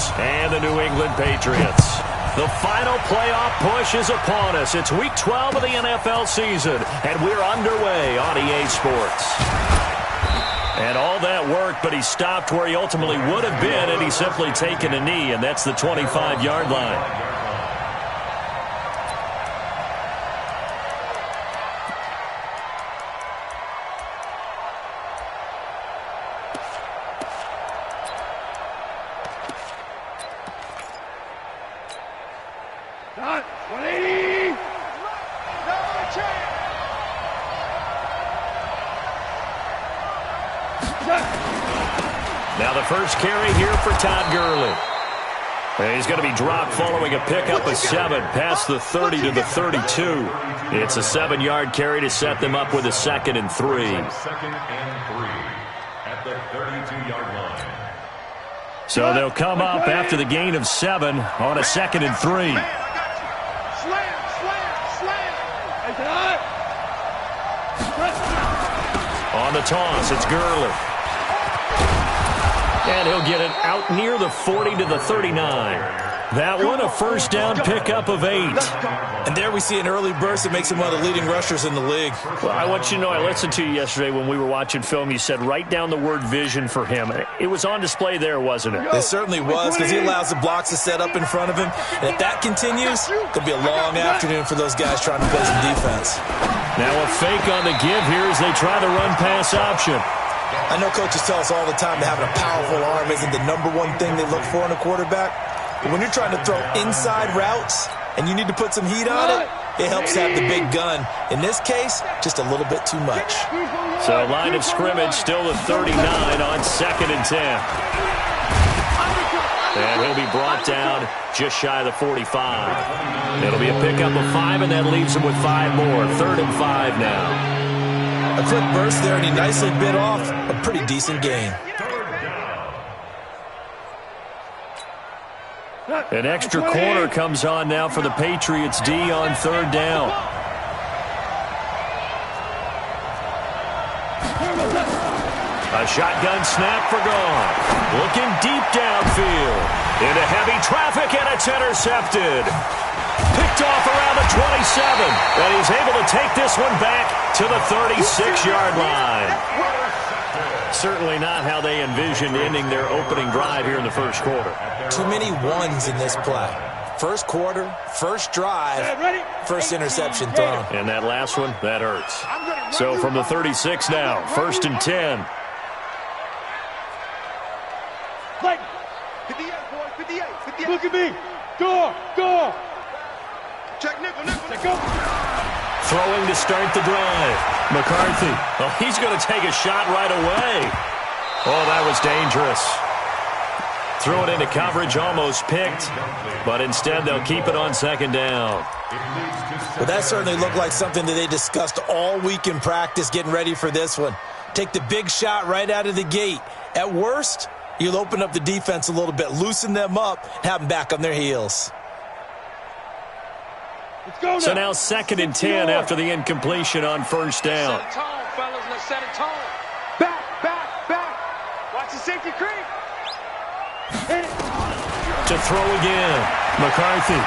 Eagles and the New England Patriots. The final playoff push is upon us. It's Week 12 of the NFL season, and we're underway on EA Sports. And all that worked, but he stopped where he ultimately would have been, and he's simply taken a knee, and that's the 25-yard line. Now the first carry here for Todd Gurley. And he's going to be dropped following a pickup of 7 past the 30 to the 32. It's a 7-yard carry to set them up with a 2nd and 3. Second and 3 at the 32-yard line. So they'll come up after the gain of 7 on a 2nd and 3. On the toss, it's Gurley. And he'll get it out near the 40 to the 39. That one, a first down pickup of 8. And there we see an early burst that makes him one of the leading rushers in the league. Well, I want you to know, I listened to you yesterday when we were watching film. You said write down the word vision for him. It was on display there, wasn't it? It certainly was, because he allows the blocks to set up in front of him. And if that continues, it'll be a long afternoon for those guys trying to play some defense. Now a fake on the give here as they try the run-pass option. I know coaches tell us all the time that having a powerful arm isn't the #1 thing they look for in a quarterback. But when you're trying to throw inside routes and you need to put some heat on it, it helps have the big gun. In this case, just a little bit too much. So line of scrimmage still the 39 on 2nd and 10. And he'll be brought down just shy of the 45. It'll be a pickup of 5, and that leaves him with 5 more. 3rd and 5 now. A quick burst there, and he nicely bit off a pretty decent gain. An extra corner comes on now for the Patriots D on 3rd down. A shotgun snap for Goff. Looking deep downfield. Into heavy traffic, and it's intercepted. Picked off around the 27. And he's able to take this one back to the 36-yard line. Certainly not how they envisioned ending their opening drive here in the first quarter. Too many ones in this play. First quarter, first drive, first interception thrown. And that last one, that hurts. So from the 36 now, 1st and 10. 58, boy, 58, 58. Look at me. Go. Check nickel. Go. Throwing to start the drive. McCarthy. Oh, he's going to take a shot right away. Oh, that was dangerous. Threw it into coverage, almost picked. But instead, they'll keep it on 2nd down. Well, that certainly looked like something that they discussed all week in practice getting ready for this one. Take the big shot right out of the gate. At worst, you'll open up the defense a little bit, loosen them up, and have them back on their heels. So now 2nd and 10 after the incompletion on 1st down. Set a tone, fellas. Let's set a tone. Back. Watch the safety creep. Hit it. To throw again. McCarthy.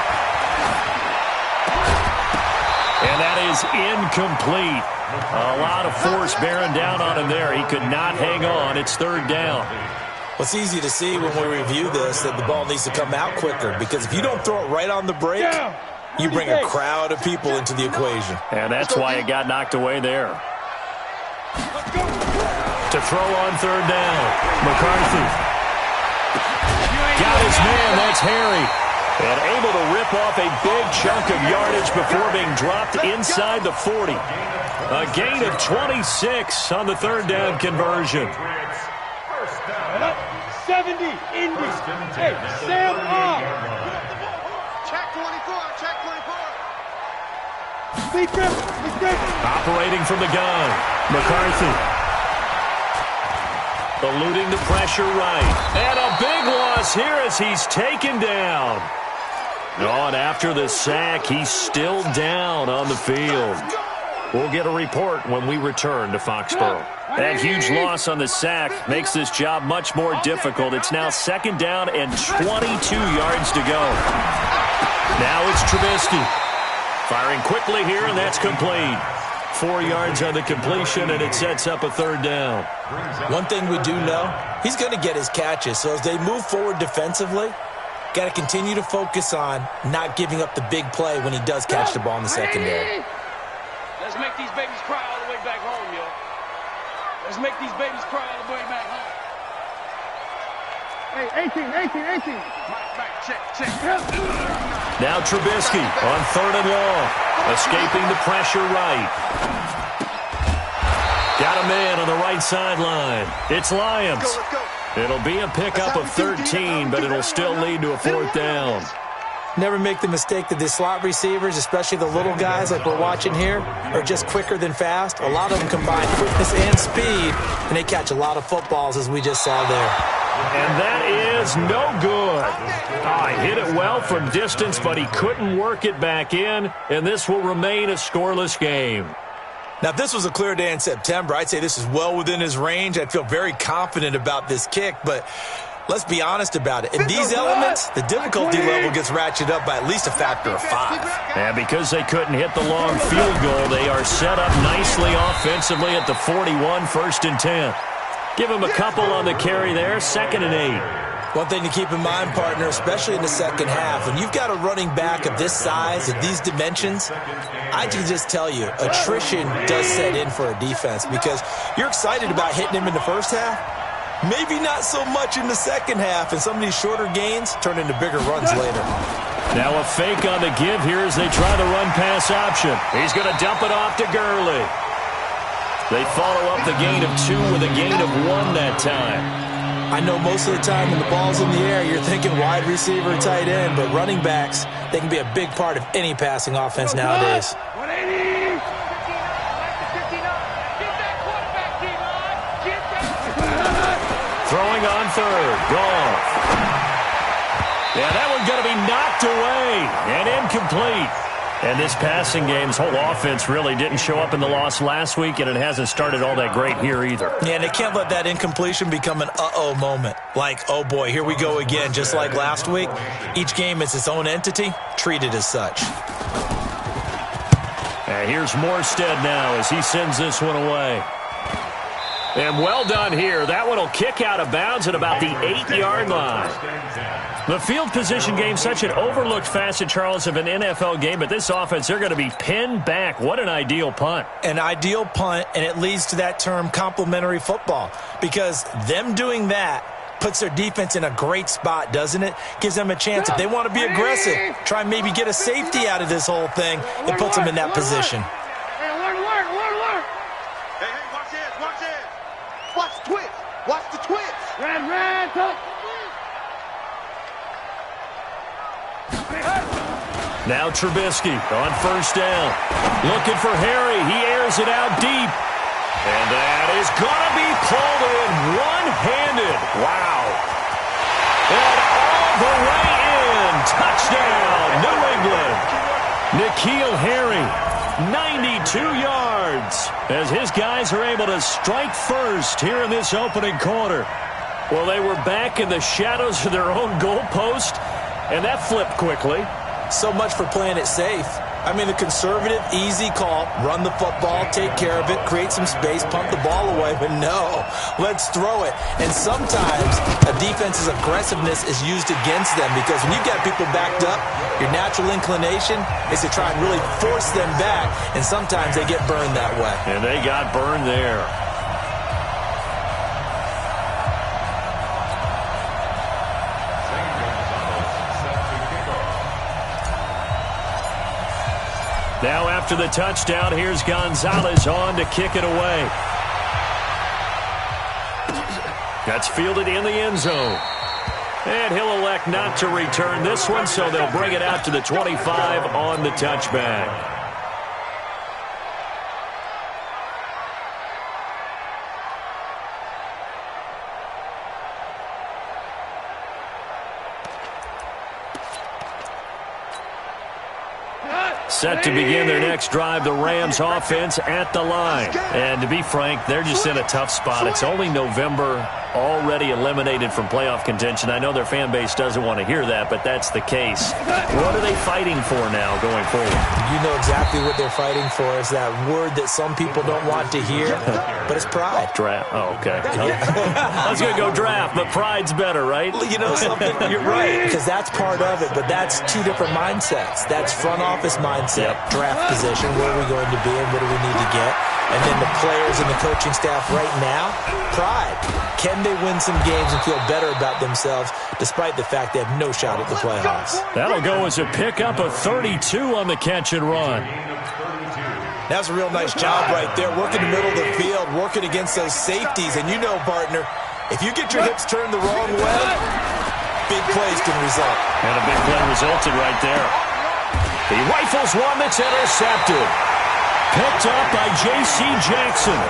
And that is incomplete. A lot of force bearing down on him there. He could not hang on. It's 3rd down. Well, it's easy to see when we review this that the ball needs to come out quicker, because if you don't throw it right on the break, you bring a crowd of people into the equation. And that's why it got knocked away there. To throw on 3rd down. McCarthy. Got his man. That's Harry. And able to rip off a big chunk of yardage before being dropped inside the 40. A gain of 26 on the 3rd down conversion. 70, Indy. Hey, Sam on. Check 24. Lee Griffin. Operating from the gun. McCarthy. Eluding the pressure right. And a big loss here as he's taken down. Oh, and after the sack, he's still down on the field. We'll get a report when we return to Foxborough. That huge loss on the sack makes this job much more difficult. It's now 2nd down and 22 yards to go. Now it's Trubisky. Firing quickly here, and that's complete. 4 yards on the completion, and it sets up a 3rd down. One thing we do know, he's going to get his catches. So as they move forward defensively, got to continue to focus on not giving up the big play when he does catch the ball in the secondary. Let's make these babies cry all the way back home, yo. Let's make these babies cry all the way back home. Hey, 18. Right, check. Now Trubisky on 3rd and long. Escaping the pressure right. Got a man on the right sideline. It's Lions. Let's go. It'll be a pickup of 13, but it'll still lead to a 4th down. Never make the mistake that the slot receivers, especially the little guys like we're watching here, are just quicker than fast. A lot of them combine quickness and speed, and they catch a lot of footballs, as we just saw there. And that is no good. He hit it well from distance, but he couldn't work it back in, and this will remain a scoreless game. Now, if this was a clear day in September, I'd say this is well within his range. I'd feel very confident about this kick, but let's be honest about it. In these elements, the difficulty level gets ratcheted up by at least a factor of 5. And because they couldn't hit the long field goal, they are set up nicely offensively at the 41, 1st and 10. Give him a couple on the carry there, 2nd and 8. One thing to keep in mind, partner, especially in the second half, when you've got a running back of this size, of these dimensions, I can just tell you, attrition does set in for a defense because you're excited about hitting him in the first half. Maybe not so much in the second half, and some of these shorter gains turn into bigger runs later. Now a fake on the give here as they try the run-pass option. He's going to dump it off to Gurley. They follow up the gain of 2 with a gain of 1 that time. I know most of the time when the ball's in the air, you're thinking wide receiver, tight end, but running backs, they can be a big part of any passing offense nowadays. 180. Throwing on 3rd. Goff. Yeah, that one's going to be knocked away and incomplete. And this passing game's whole offense really didn't show up in the loss last week, and it hasn't started all that great here either. Yeah, and they can't let that incompletion become an uh-oh moment. Like, oh boy, here we go again, just like last week. Each game is its own entity, treated as such. And here's Morstead now as he sends this one away. And well done here. That one will kick out of bounds at about the 8-yard line. The field position game, such an overlooked facet, Charles, of an NFL game, but this offense, they're going to be pinned back. What an ideal punt. An ideal punt, and it leads to that term complementary football, because them doing that puts their defense in a great spot, doesn't it? Gives them a chance. If they want to be aggressive, try and maybe get a safety out of this whole thing, it puts them in that position. Hey, alert. Hey, watch this. Watch the twist. Watch the twist. Red, touch. Now Trubisky on 1st down. Looking for Harry. He airs it out deep. And that is going to be pulled in one-handed. Wow. And all the way in. Touchdown, New England. N'Keal Harry, 92 yards. As his guys are able to strike first here in this opening quarter. Well, they were back in the shadows of their own goalpost, and that flipped quickly. So much for playing it safe. I mean, the conservative, easy call, run the football, take care of it, create some space, pump the ball away, but no, let's throw it. And sometimes a defense's aggressiveness is used against them because when you've got people backed up, your natural inclination is to try and really force them back, and sometimes they get burned that way. And they got burned there. Now after the touchdown, here's Gonzalez on to kick it away. That's fielded in the end zone. And he'll elect not to return this one, so they'll bring it out to the 25 on the touchback. Set to begin their next drive, the Rams offense at the line. And to be frank, they're just in a tough spot. It's only November, already eliminated from playoff contention. I know their fan base doesn't want to hear that, but that's the case. What are they fighting for now going forward? You know exactly what they're fighting for. Is that word that some people don't want to hear, but it's pride. Draft. Oh, okay. I was going to go draft, but pride's better, right? You know something? You're right, because that's part of it, but that's two different mindsets. That's front office mindset, draft position, where are we going to be and what do we need to get? And then the players and the coaching staff right now, pride. Can they win some games and feel better about themselves despite the fact they have no shot at the playoffs? That'll go as a pickup of 32 on the catch and run. That's a real nice job right there, working the middle of the field, working against those safeties. And you know, partner, if you get your hips turned the wrong way, big plays can result. And a big play resulted right there. He rifles one that's intercepted. Picked up by J.C. Jackson.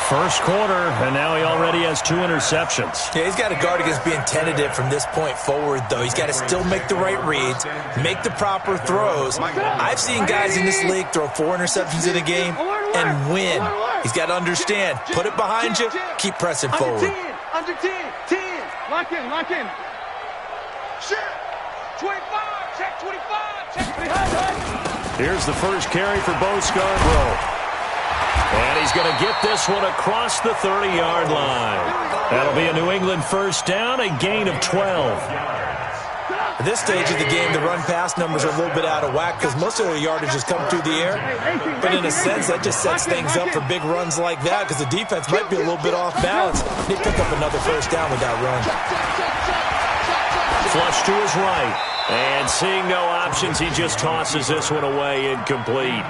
First quarter, and now he already has 2 interceptions. Yeah, he's got to guard against being tentative from this point forward, though. He's got to still make the right reads, make the proper throws. I've seen guys in this league throw 4 interceptions in a game and win. He's got to understand, put it behind you, keep pressing forward. Under 10, 10. Lock in, lock in. Shit. 25, check 25, check 25. Here's the first carry for Bo Scarborough. And he's going to get this one across the 30-yard line. That'll be a New England first down, a gain of 12. At this stage of the game, the run-pass numbers are a little bit out of whack because most of the yardage has come through the air. But in a sense, that just sets things up for big runs like that because the defense might be a little bit off balance. They pick up another first down with that run. Flush to his right. And seeing no options, he just tosses this one away, incomplete.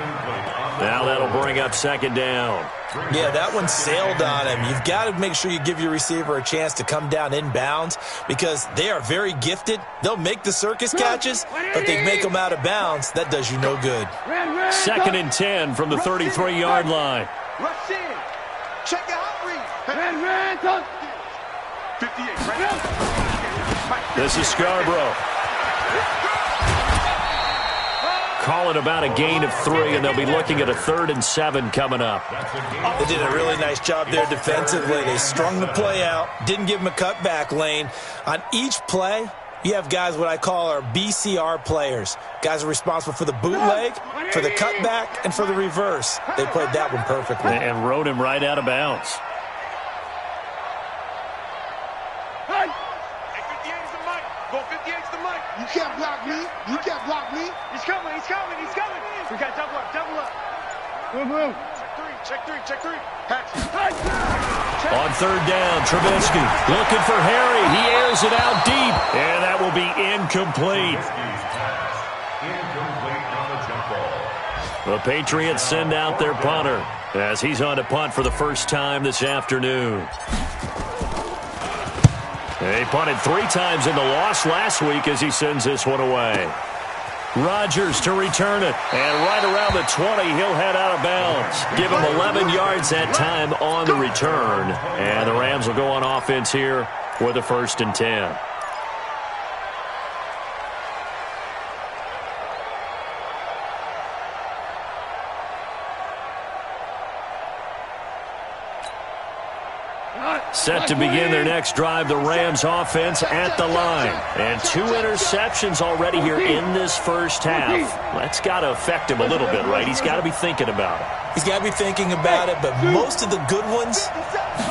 Now that'll bring up second down. Yeah, that one sailed on him. You've got to make sure you give your receiver a chance to come down inbounds because they are very gifted. They'll make the circus catches, but they make them out of bounds. That does you no good. Second and 10 from the 33-yard line. Rush in. Check your hot read. 58. This is Scarborough. Call it about a gain of 3, and they'll be looking at a 3rd and 7 coming up. They did a really nice job there defensively. They strung the play out, didn't give them a cutback lane. On each play, you have guys what I call our BCR players. Guys are responsible for the bootleg, for the cutback, and for the reverse. They played that one perfectly. And rode him right out of bounds. You can't block me. You can't block me. He's coming. He's coming. He's coming. We got double up. Double up. Boom. Check three. On 3rd down, Trubisky looking for Harry. He airs it out deep, and that will be incomplete. The Patriots send out their punter as he's on to punt for the first time this afternoon. They punted 3 times in the loss last week as he sends this one away. Rodgers to return it, and right around the 20, he'll head out of bounds. Give him 11 yards that time on the return, and the Rams will go on offense here with a 1st and 10. Set to begin their next drive, the Rams offense at the line. And 2 interceptions already here in this first half. That's got to affect him a little bit, right? He's got to be thinking about it. He's got to be thinking about it, but most of the good ones,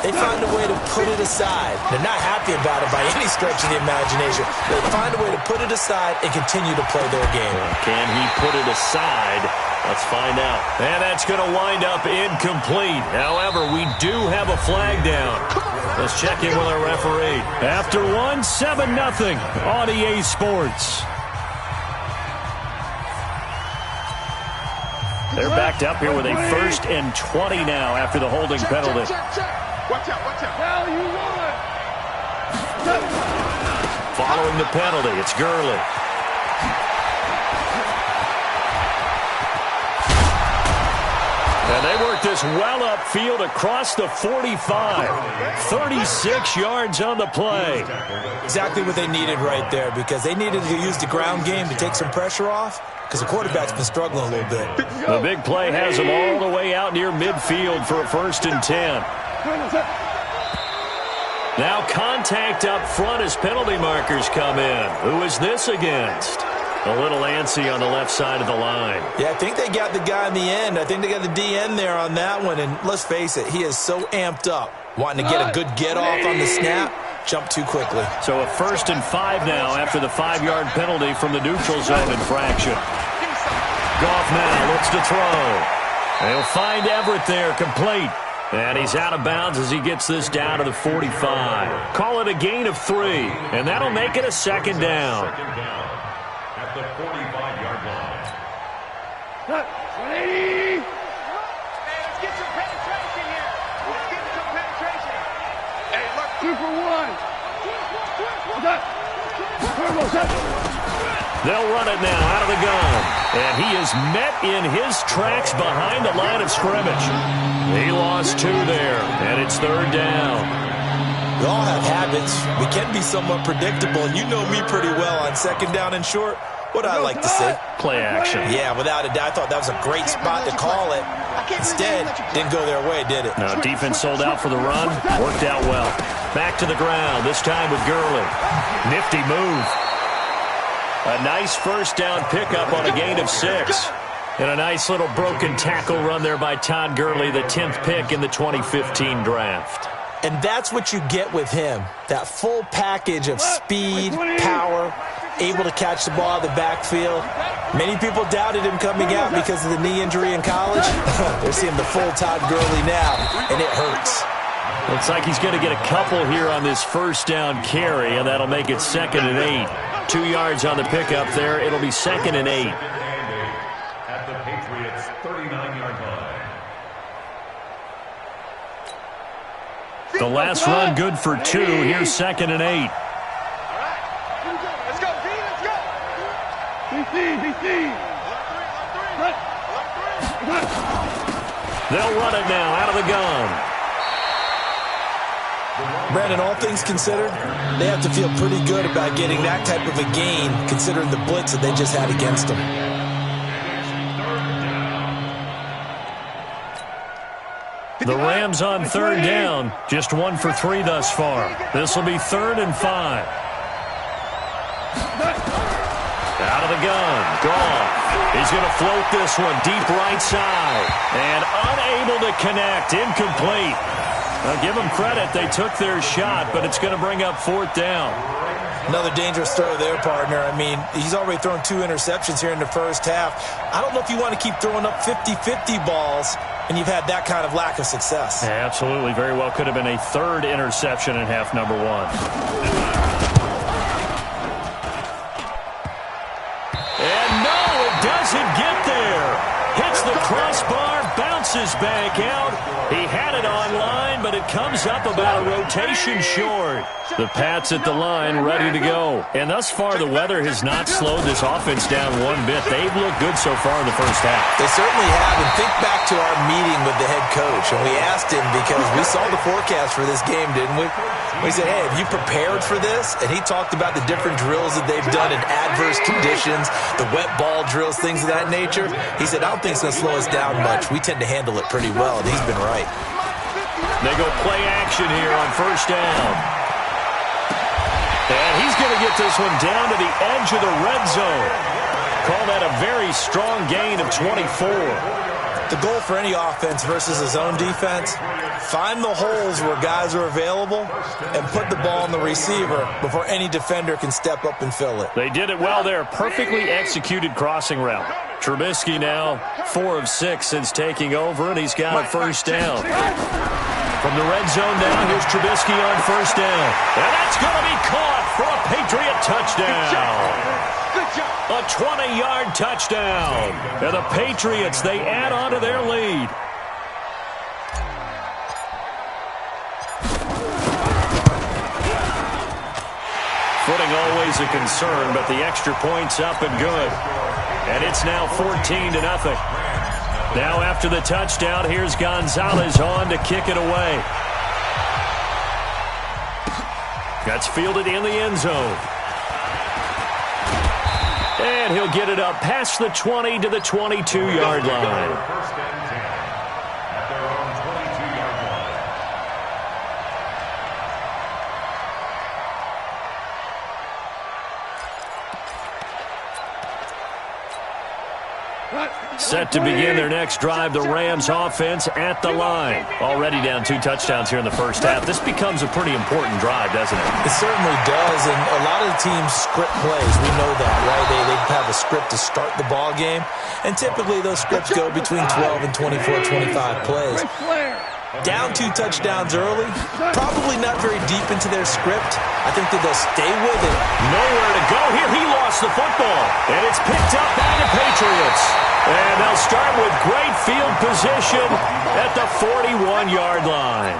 they find a way to put it aside. They're not happy about it by any stretch of the imagination. They find a way to put it aside and continue to play their game. Can he put it aside? Let's find out. And that's going to wind up incomplete. However, we do have a flag down. Let's check in with our referee. After 1, 7-0 on EA Sports. They're backed up here with a 1st and 20 now after the holding penalty. Watch out. Hell, you won. Following the penalty, it's Gurley. And they work this well upfield across the 45. 36 yards on the play. Exactly what they needed right there, because they needed to use the ground game to take some pressure off, because the quarterback's been struggling a little bit. The big play has them all the way out near midfield for a 1st and 10. Now contact up front as penalty markers come in. Who is this against? A little antsy on the left side of the line. Yeah, I think they got the guy in the end. I think they got the DN there on that one. And let's face it, he is so amped up, wanting to get a good get-off on the snap, jump too quickly. So a 1st and 5 now after the 5-yard penalty from the neutral zone infraction. Goff now looks to throw. They'll find Everett there, complete. And he's out of bounds as he gets this down to the 45. Call it a gain of 3, and that'll make it a 2nd down. At the 45-yard line. 180. Let's get some penetration here. Let's get some penetration. Hey, look. 2 for 1. They'll run it now out of the gun. And he is met in his tracks behind the line of scrimmage. He lost 2 there, and it's 3rd down. We all have habits. We can be somewhat predictable, and you know me pretty well on 2nd down and short. What I like to see? Play action. Yeah, without a doubt. I thought that was a great spot to call it. Instead, didn't go their way, did it? No, defense sold out for the run. Worked out well. Back to the ground, this time with Gurley. Nifty move. A nice 1st down pickup on a gain of 6. And a nice little broken tackle run there by Todd Gurley, the 10th pick in the 2015 draft. And that's what you get with him. That full package of speed, power, able to catch the ball in the backfield. Many people doubted him coming out because of the knee injury in college. They're seeing the full Todd Gurley now, and it hurts. Looks like he's going to get a couple here on this 1st down carry, and that'll make it 2nd and 8. 2 yards on the pickup there. It'll be 2nd and 8. At the Patriots' 39-yard line. The last run good for 2. Here's 2nd and 8. Let's go, D. Let's go. DC. They'll run it now out of the gun. Brandon, all things considered, they have to feel pretty good about getting that type of a gain, considering the blitz that they just had against them. The Rams on 3rd down, just 1 for 3 thus far. This will be 3rd and 5. Out of the gun, Goff. He's going to float this one deep right side. And unable to connect, incomplete. Now, give them credit. They took their shot, but it's going to bring up 4th down. Another dangerous throw there, partner. I mean, he's already thrown 2 interceptions here in the 1st half. I don't know if you want to keep throwing up 50-50 balls, and you've had that kind of lack of success. Yeah, absolutely. Very well could have been a 3rd interception in half number 1. And no, it doesn't get there. Hits the crossbar, bounces back out. He had it online, but it comes up about a rotation short. The Pats at the line, ready to go. And thus far, the weather has not slowed this offense down one bit. They've looked good so far in the 1st half. They certainly have. And think back to our meeting with the head coach. And we asked him, because we saw the forecast for this game, didn't we? We said, hey, have you prepared for this? And he talked about the different drills that they've done in adverse conditions, the wet ball drills, things of that nature. He said, I don't think it's going to slow us down much. We tend to handle it pretty well, and he's been right. They go play action here on 1st down. And he's going to get this one down to the edge of the red zone. Call that a very strong gain of 24. The goal for any offense versus a zone defense, find the holes where guys are available and put the ball on the receiver before any defender can step up and fill it. They did it well there. Perfectly executed crossing route. Trubisky now 4 of 6 since taking over, and he's got a 1st down. From the red zone now, here's Trubisky on 1st down. And that's going to be caught for a Patriot touchdown. A 20-yard touchdown. And the Patriots, they add on to their lead. Footing always a concern, but the extra point's up and good. And it's now 14-0. Now after the touchdown, here's Gonzalez on to kick it away. That's fielded in the end zone. And he'll get it up past the 20 to the 22-yard line. First and 10 at their own 22-yard line. Set to begin their next drive, the Rams offense at the line. Already down 2 touchdowns here in the first half. This becomes a pretty important drive, doesn't it? It certainly does, and a lot of the teams script plays. We know that, right? They have a script to start the ball game, and typically those scripts go between 12 and 24, 25 plays. Down 2 touchdowns early, probably not very deep into their script. I think that they'll stay with it. Nowhere to go here. He lost the football, and it's picked up by the Patriots. And they'll start with great field position at the 41-yard line.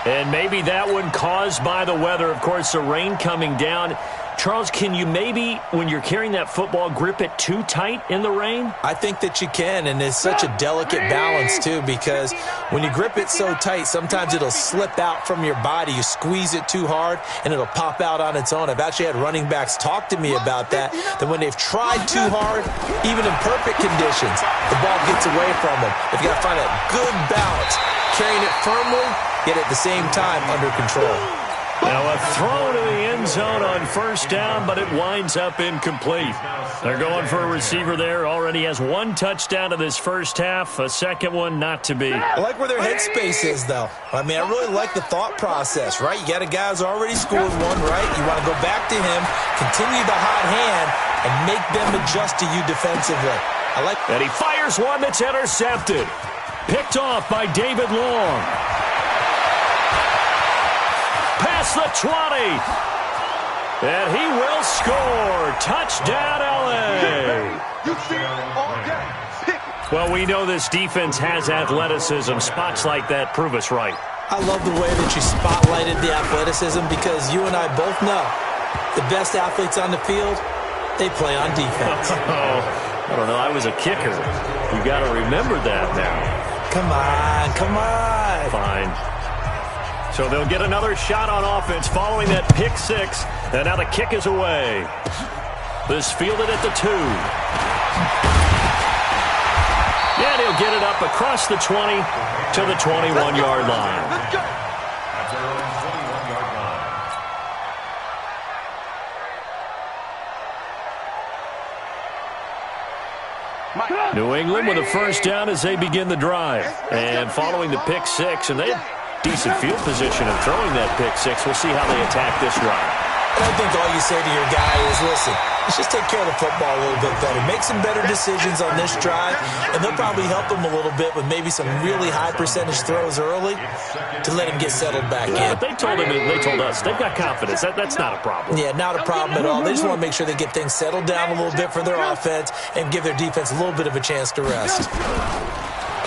And maybe that one caused by the weather. Of course, the rain coming down. Charles, can you maybe, when you're carrying that football, grip it too tight in the rain? I think that you can, and it's such a delicate balance, too, because when you grip it so tight, sometimes it'll slip out from your body. You squeeze it too hard, and it'll pop out on its own. I've actually had running backs talk to me about that when they've tried too hard, even in perfect conditions, the ball gets away from them. If you got to find a good balance, carrying it firmly, yet at the same time under control. Now a throw to the end zone on first down, but it winds up incomplete. They're going for a receiver there. Already has 1 touchdown in this first half, a second one not to be. I like where their headspace is, though. I mean, I really like the thought process, right? You got a guy who's already scored one, right? You want to go back to him, continue the hot hand, and make them adjust to you defensively. I like. And he fires one that's intercepted. Picked off by David Long. Past the 20. And he will score. Touchdown, L.A. Well, we know this defense has athleticism. Spots like that prove us right. I love the way that you spotlighted the athleticism because you and I both know the best athletes on the field, they play on defense. I don't know. I was a kicker. You got to remember that now. Come on, come on. Fine. So they'll get another shot on offense following that pick 6. And now the kick is away. This fielded at the 2. And he'll get it up across the 20 to the 21-yard line. That's their own 21-yard line. New England with a first down as they begin the drive. And following the pick 6, and they had decent field position of throwing that pick 6. We'll see how they attack this drive. And I think all you say to your guy is, listen, let's just take care of the football a little bit better. Make some better decisions on this drive, and they'll probably help him a little bit with maybe some really high percentage throws early to let him get settled back in. But they told us, they've got confidence. That's not a problem. Yeah, not a problem at all. They just want to make sure they get things settled down a little bit for their offense and give their defense a little bit of a chance to rest.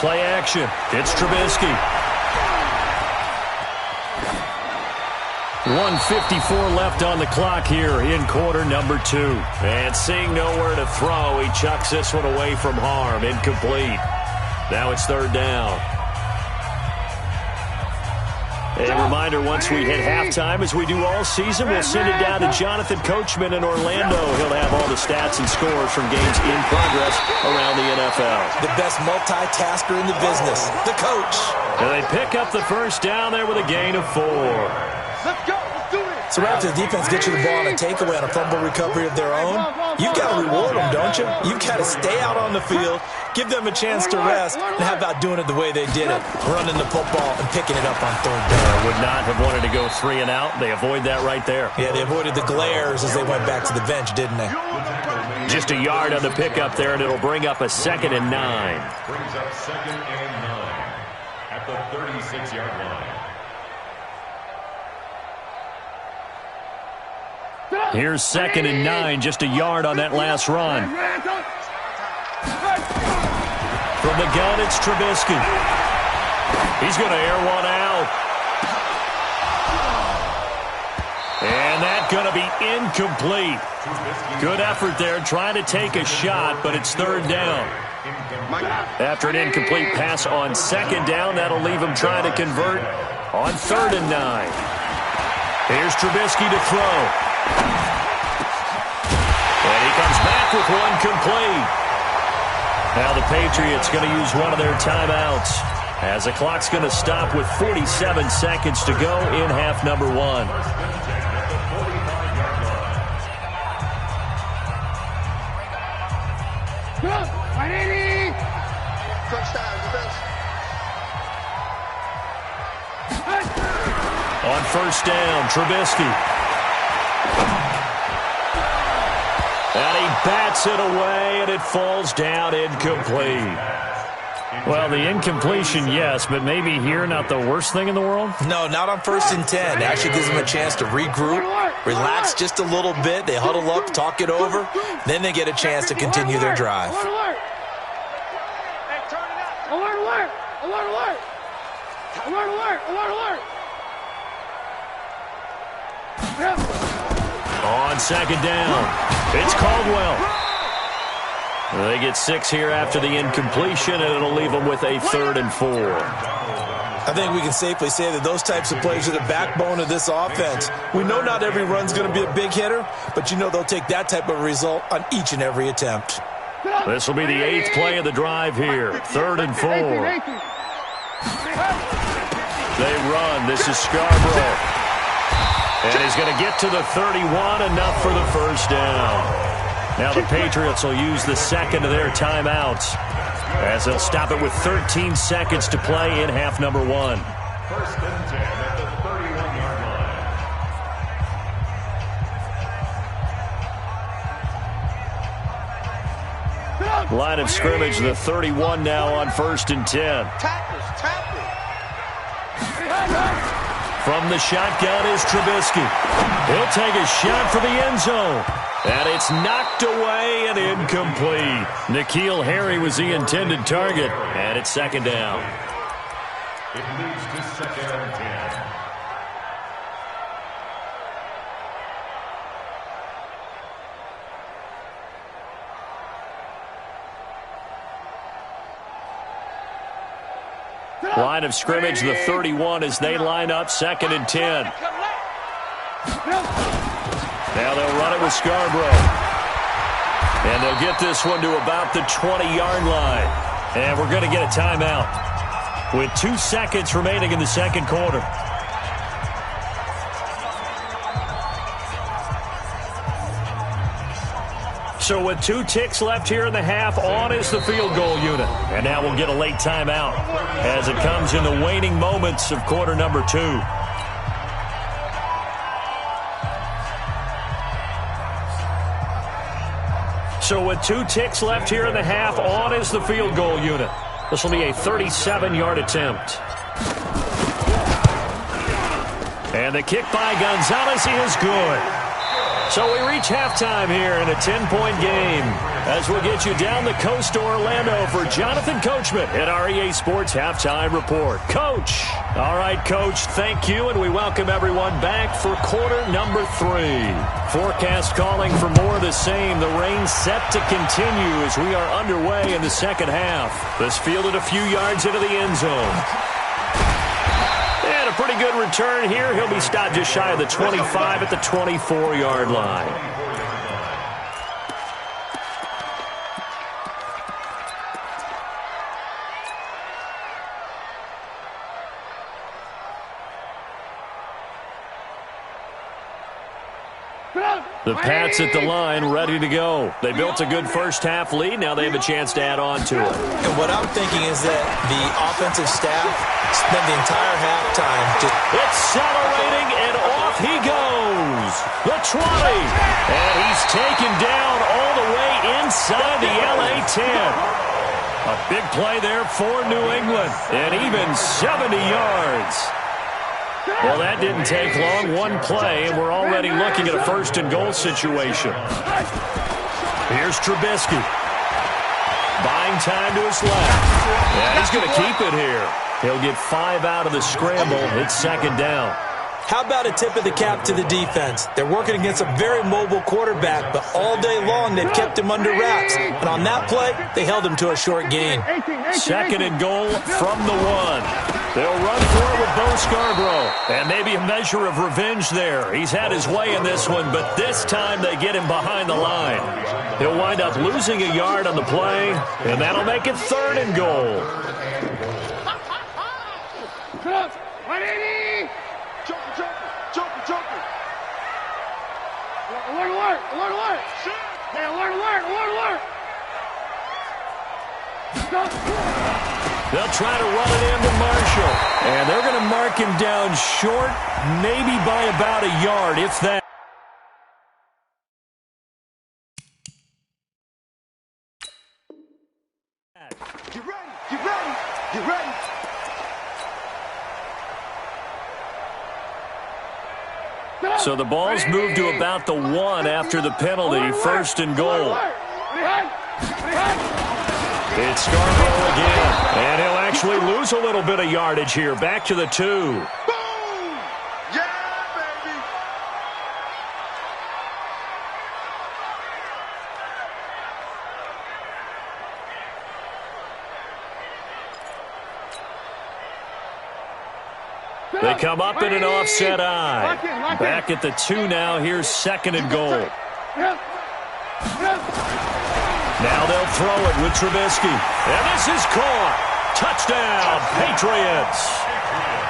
Play action. It's Trubisky. 1:54 left on the clock here in quarter number 2. And seeing nowhere to throw, he chucks this one away from harm. Incomplete. Now it's third down. A reminder, once we hit halftime, as we do all season, we'll send it down to Jonathan Coachman in Orlando. He'll have all the stats and scores from games in progress around the NFL. The best multitasker in the business, the coach. And they pick up the first down there with a gain of 4. Let's go. Let's do this. So after the defense gets you the ball on a takeaway on a fumble recovery of their own, you've got to reward them, don't you? You've got to stay out on the field, give them a chance to rest, and how about doing it the way they did it, running the football and picking it up on third down. Would not have wanted to go 3 and out. They avoid that right there. Yeah, they avoided the glares as they went back to the bench, didn't they? Just a yard on the pickup there, and it'll bring up a 2nd and 9. Brings up 2nd and 9 at the 36-yard line. Here's 2nd and 9, just a yard on that last run. From the gun, it's Trubisky. He's going to air one out. And that's going to be incomplete. Good effort there trying to take a shot, but it's third down. After an incomplete pass on second down, that'll leave him trying to convert on 3rd and 9. Here's Trubisky to throw. And he comes back with one complete. Now the Patriots going to use one of their timeouts as the clock's going to stop with 47 seconds to go in half number 1. On 1st down, Trubisky. And he bats it away, and it falls down incomplete. Well, the incompletion, yes, but maybe here not the worst thing in the world? No, not on 1st and 10. It actually gives them a chance to regroup, relax just a little bit. They huddle up, talk it over. Then they get a chance to continue their drive. Alert, alert! Alert, alert! Alert, alert! Alert, alert! On 2nd down, it's Caldwell. They get 6 here after the incompletion, and it'll leave them with a 3rd and 4. I think we can safely say that those types of plays are the backbone of this offense. We know not every run's going to be a big hitter, but you know they'll take that type of result on each and every attempt. This will be the 8th play of the drive here, 3rd and 4. They run. This is Scarborough. And he's going to get to the 31, enough for the 1st down. Now the Patriots will use the 2nd of their timeouts as they'll stop it with 13 seconds to play in half number 1. 1st and 10 at the 31-yard line. Line of scrimmage, the 31 now on 1st and 10. From the shotgun is Trubisky. He'll take a shot for the end zone. And it's knocked away and incomplete. N'Keal Harry was the intended target. And it's 2nd down. It moves to 2nd and 10. Line of scrimmage, the 31 as they line up 2nd and 10. Now they'll run it with Scarborough. And they'll get this one to about the 20-yard line. And we're going to get a timeout with 2 seconds remaining in the 2nd quarter. So with 2 ticks left here in the half, on is the field goal unit. And now we'll get a late timeout as it comes in the waning moments of quarter number 2. So with 2 ticks left here in the half, on is the field goal unit. This will be a 37-yard attempt. And the kick by Gonzalez is good. So we reach halftime here in a 10-point game as we'll get you down the coast to Orlando for Jonathan Coachman at our EA Sports Halftime Report. Coach. All right, Coach, thank you, and we welcome everyone back for quarter number 3. Forecast calling for more of the same. The rain set to continue as we are underway in the 2nd half. This fielded a few yards into the end zone. And a pretty good return here. He'll be stopped just shy of the 25 at the 24-yard line. The Pats at the line, ready to go. They built a good first-half lead. Now they have a chance to add on to it. And what I'm thinking is that the offensive staff spent the entire halftime just accelerating, and off he goes. The 20. And he's taken down all the way inside the LA 10. A big play there for New England. And even 70 yards. Well, that didn't take long. One play, and we're already looking at a 1st and goal situation. Here's Trubisky. Buying time to his left. Yeah, he's going to keep it here. He'll get 5 out of the scramble. It's 2nd down. How about a tip of the cap to the defense? They're working against a very mobile quarterback, but all day long they've kept him under wraps. And on that play, they held him to a short gain. 2nd and goal from the 1. They'll run for it with Bo Scarborough. And maybe a measure of revenge there. He's had his way in this one, but this time they get him behind the line. He'll wind up losing a yard on the play, and that'll make it 3rd and goal. They'll try to run it into Marshall. And they're going to mark him down short, maybe by about a yard, if that. Get ready, get ready, get ready. So the ball's moved to about the 1 after the penalty, 1st and goal. It's Scarborough again, and he'll actually lose a little bit of yardage here. Back to the 2. Boom! Yeah, baby! They come up in an offset eye. Back at the 2 now. Here's 2nd and goal. Now they'll throw it with Trubisky. And this is caught. Touchdown, Patriots.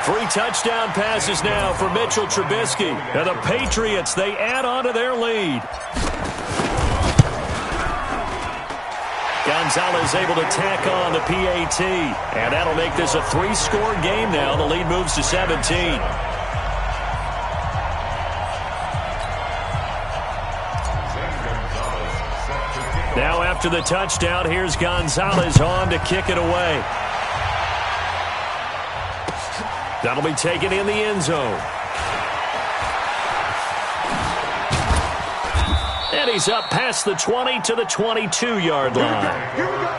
3 touchdown passes now for Mitchell Trubisky. And the Patriots, they add on to their lead. Gonzalez able to tack on the PAT. And that'll make this a 3-score game now. The lead moves to 17. Now after the touchdown, here's Gonzalez on to kick it away. That'll be taken in the end zone. And he's up past the 20 to the 22-yard line. Here we go.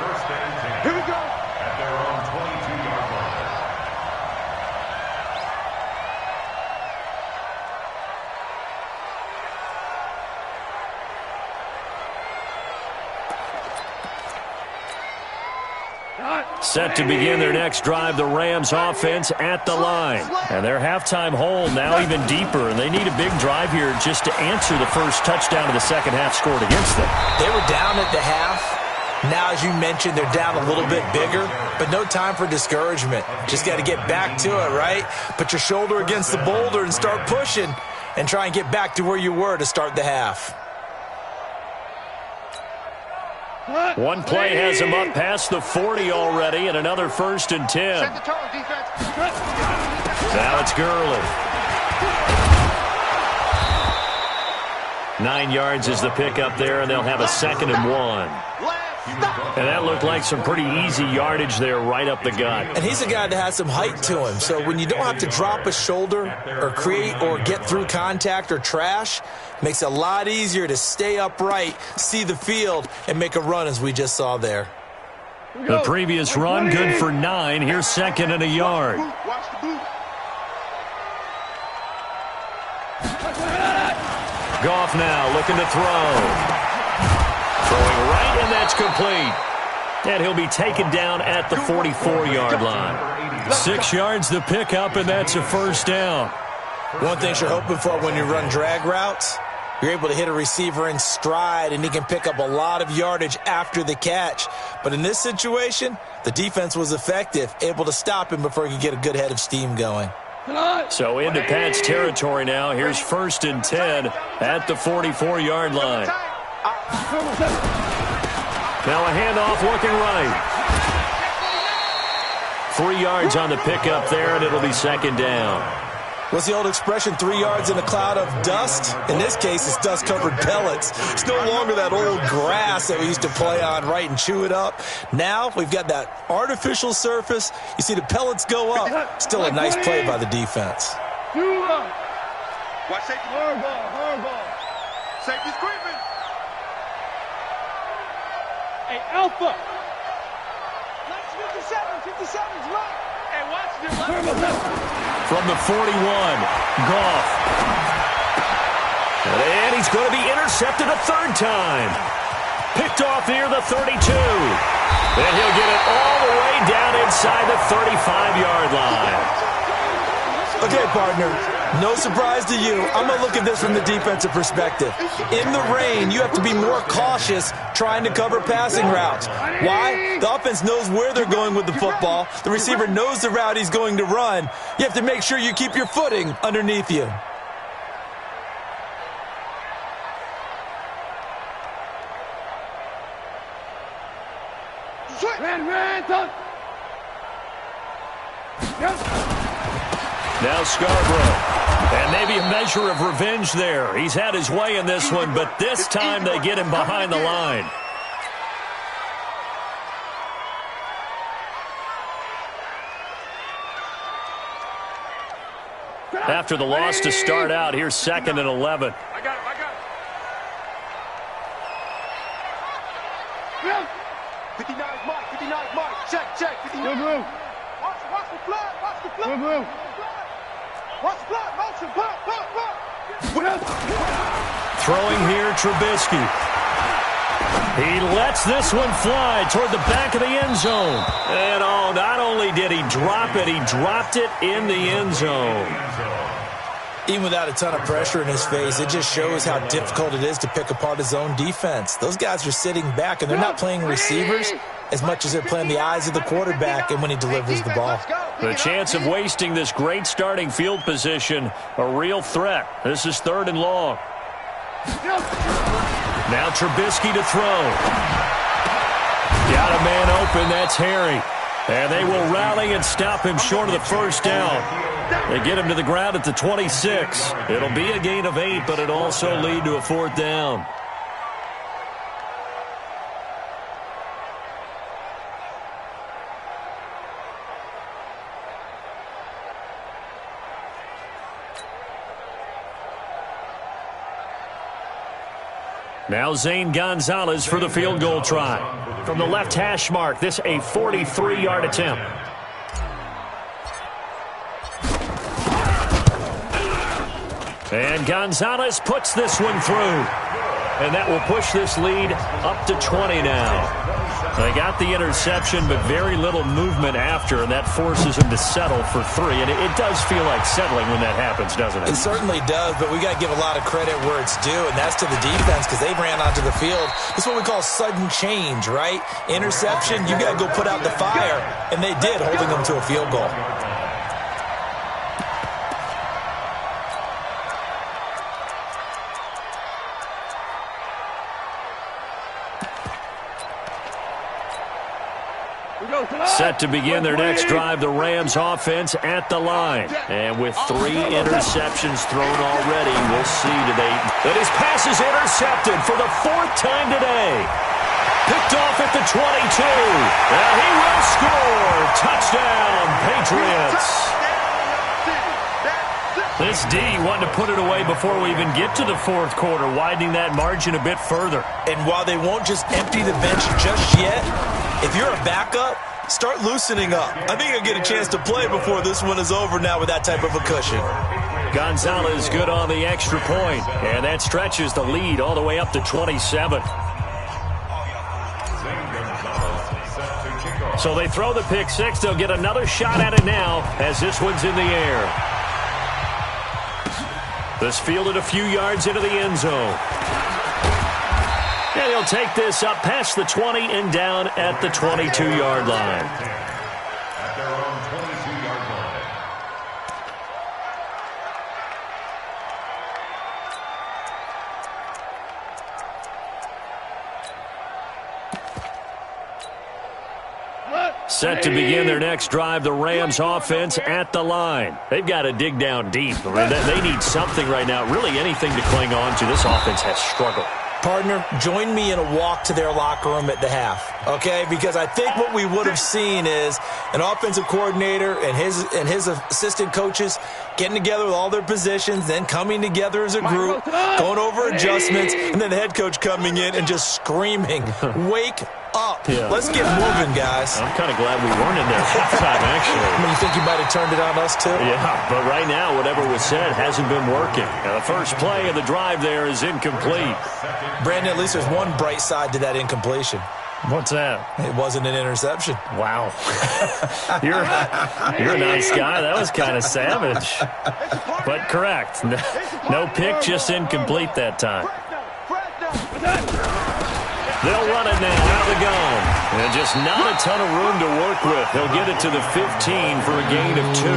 Here we go. At their own 22-yard line. Set to begin their next drive, the Rams offense at the line. And their halftime hole now even deeper, and they need a big drive here just to answer the first touchdown of the second half scored against them. They were down at the half. Now, as you mentioned, they're down a little bit bigger, but no time for discouragement. Just got to get back to it, right? Put your shoulder against the boulder and start pushing and try and get back to where you were to start the half. One play has him up past the 40 already, and another 1st and 10. Set the tone, defense. Now it's Gurley. 9 yards is the pickup there, and they'll have a 2nd and 1. And that looked like some pretty easy yardage there right up the gut. And he's a guy that has some height to him, so when you don't have to drop a shoulder or create or get through contact or trash, makes it a lot easier to stay upright, see the field, and make a run as we just saw there. The previous run, good for 9. Here's 2nd and a yard. Watch the boot. Goff now looking to throw. Throwing right, and that's complete. And he'll be taken down at the 44-yard line. 6 yards the pickup, and that's a 1st down. One thing you're hoping for when you run drag routes, you're able to hit a receiver in stride, and he can pick up a lot of yardage after the catch. But in this situation, the defense was effective, able to stop him before he could get a good head of steam going. So into Pat's territory now. Here's 1st and 10 at the 44-yard line. Now a handoff looking right. 3 yards on the pickup there, and it'll be 2nd down. What's the old expression, 3 yards in a cloud of dust? In this case, it's dust-covered pellets. It's no longer that old grass that we used to play on, right, and chew it up. Now we've got that artificial surface. You see the pellets go up. Still a nice play by the defense. Watch safety. Hardball. Safety's creeping. Hey, Alpha. 57's right. From the 41, Goff. And he's going to be intercepted a third time. Picked off near the 32. And he'll get it all the way down inside the 35-yard line. Okay, partner, no surprise to you. I'm going to look at this from the defensive perspective. In the rain, you have to be more cautious trying to cover passing routes. Why? The offense knows where they're going with the football. The receiver knows the route he's going to run. You have to make sure you keep your footing underneath you. Now Scarborough. And maybe a measure of revenge there. He's had his way in this one, but this time they get him behind the line. After the loss to start out, here's 2nd and 11. I got him. 59 Mike. Check. 59. Watch the flood. Watch the flood. Motion. Put. Throwing here, Trubisky. He lets this one fly toward the back of the end zone. And not only did he drop it, he dropped it in the end zone. Even without a ton of pressure in his face, it just shows how difficult it is to pick apart his own defense. Those guys are sitting back, and they're not playing receivers as much as they're playing the eyes of the quarterback and when he delivers the ball. The chance of wasting this great starting field position, a real threat. This is 3rd and long. Now Trubisky to throw. Got a man open, that's Harry. And they will rally and stop him short of the first down. They get him to the ground at the 26. It'll be a gain of 8, but it'll also lead to a 4th down. Now Zane Gonzalez for the field goal try. From the left hash mark, this a 43-yard attempt. And Gonzalez puts this one through. And that will push this lead up to 20 now. They got the interception, but very little movement after, and that forces him to settle for 3. And it does feel like settling when that happens, doesn't it? It certainly does, but we got to give a lot of credit where it's due, and that's to the defense because they ran onto the field. It's what we call sudden change, right? Interception, you got to go put out the fire, and they did, holding them to a field goal. Set to begin their next drive, the Rams offense at the line. And with 3 interceptions thrown already, we'll see today that his pass is intercepted for the 4th time today. Picked off at the 22. And he will score. Touchdown, Patriots. This D wanted to put it away before we even get to the 4th quarter, widening that margin a bit further. And while they won't just empty the bench just yet, if you're a backup, start loosening up. I think you'll get a chance to play before this one is over now with that type of a cushion. Gonzalez good on the extra point, and that stretches the lead all the way up to 27. So they throw the pick 6. They'll get another shot at it now as this one's in the air. This fielded a few yards into the end zone. And he'll take this up past the 20 and down at the 22-yard line. At their own 22-yard line. Set to begin their next drive, the Rams offense at the line. They've got to dig down deep. They need something right now, really anything to cling on to. This offense has struggled. Partner, join me in a walk to their locker room at the half, okay? Because I think what we would have seen is an offensive coordinator and his assistant coaches getting together with all their positions, then coming together as a group, going over adjustments, and then the head coach coming in and just screaming, wake up. Yeah. Let's get moving, guys. I'm kind of glad we weren't in there at halftime, actually. I mean, you think you might have turned it on us, too? Yeah, but right now, whatever was said hasn't been working. Now, the first play of the drive there is incomplete. Brandon, at least there's one bright side to that incompletion. What's that? It wasn't an interception. Wow. You're a nice guy. That was kind of savage. But correct. No pick, just incomplete that time. They'll run it now out of the gun. And just not a ton of room to work with. He'll get it to the 15 for a gain of 2.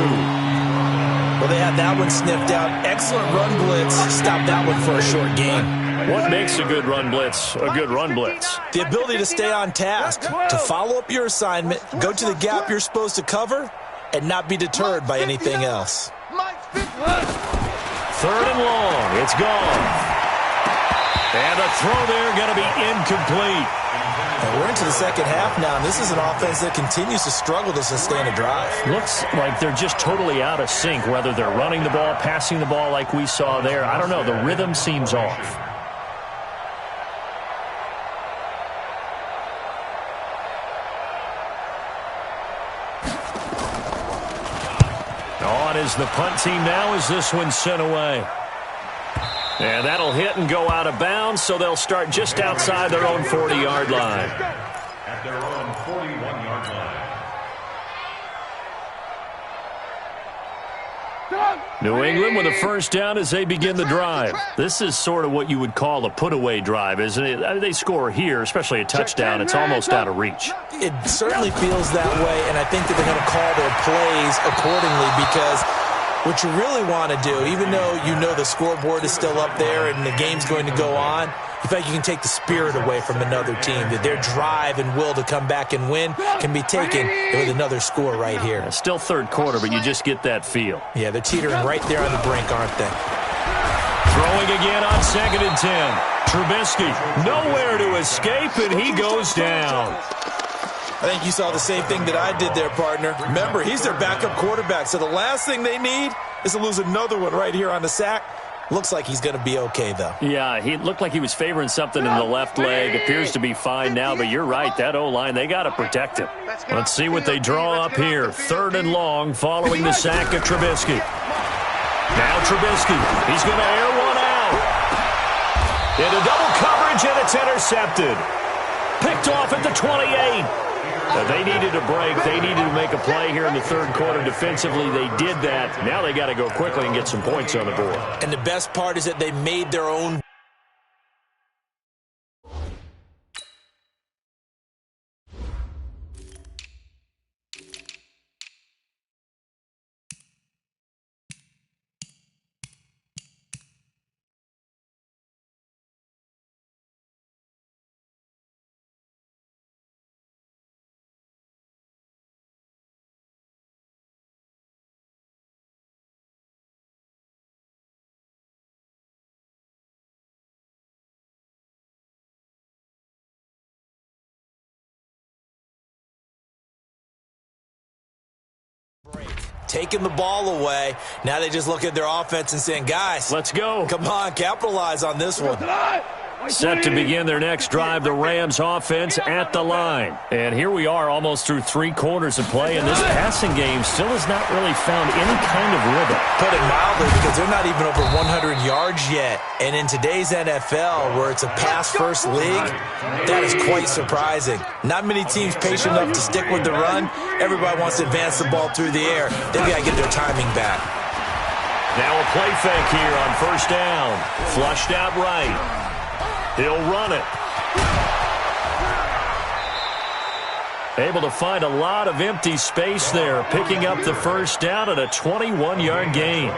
Well, they had that one sniffed out. Excellent run blitz. Stop that one for a short gain. What makes a good run blitz a good run blitz? The ability to stay on task, to follow up your assignment, go to the gap you're supposed to cover, and not be deterred by anything else. 3rd and long. It's gone. And the throw there going to be incomplete. And we're into the second half now, and this is an offense that continues to struggle to sustain a drive. Looks like they're just totally out of sync, whether they're running the ball, passing the ball like we saw there. I don't know. The rhythm seems off. On is the punt team now as this one's sent away. And that'll hit and go out of bounds, so they'll start just outside their own 40-yard line. At their own 41-yard line. New England with a first down as they begin the drive. This is sort of what you would call a put-away drive, isn't it? I mean, they score here, especially a touchdown. It's almost out of reach. It certainly feels that way, and I think that they're going to call their plays accordingly because what you really want to do, even though you know the scoreboard is still up there and the game's going to go on, you feel like you can take the spirit away from another team, that their drive and will to come back and win can be taken with another score right here. Still third quarter, but you just get that feel. Yeah, they're teetering right there on the brink, aren't they? Throwing again on 2nd and 10. Trubisky nowhere to escape, and he goes down. I think you saw the same thing that I did there, partner. Remember, he's their backup quarterback, so the last thing they need is to lose another one right here on the sack. Looks like he's going to be okay, though. Yeah, he looked like he was favoring something in the left leg. Appears to be fine now, but you're right. That O-line, they got to protect him. Let's see what they draw up here. 3rd and long following the sack of Trubisky. Now Trubisky. He's going to air one out. Into double coverage, and it's intercepted. Picked off at the 28. They needed a break. They needed to make a play here in the third quarter defensively. They did that. Now they got to go quickly and get some points on the board. And the best part is that they made their own. Taking the ball away. Now they just look at their offense and saying, guys, let's go. Come on, capitalize on this one. Set to begin their next drive, the Rams offense at the line. And here we are almost through 3 quarters of play, and this passing game still has not really found any kind of rhythm. Put it mildly, because they're not even over 100 yards yet. And in today's NFL, where it's a pass-first league, that is quite surprising. Not many teams patient enough to stick with the run. Everybody wants to advance the ball through the air. They've got to get their timing back. Now a play fake here on first down. Flushed out right. He'll run it. Able to find a lot of empty space there, picking up the first down at a 21-yard gain.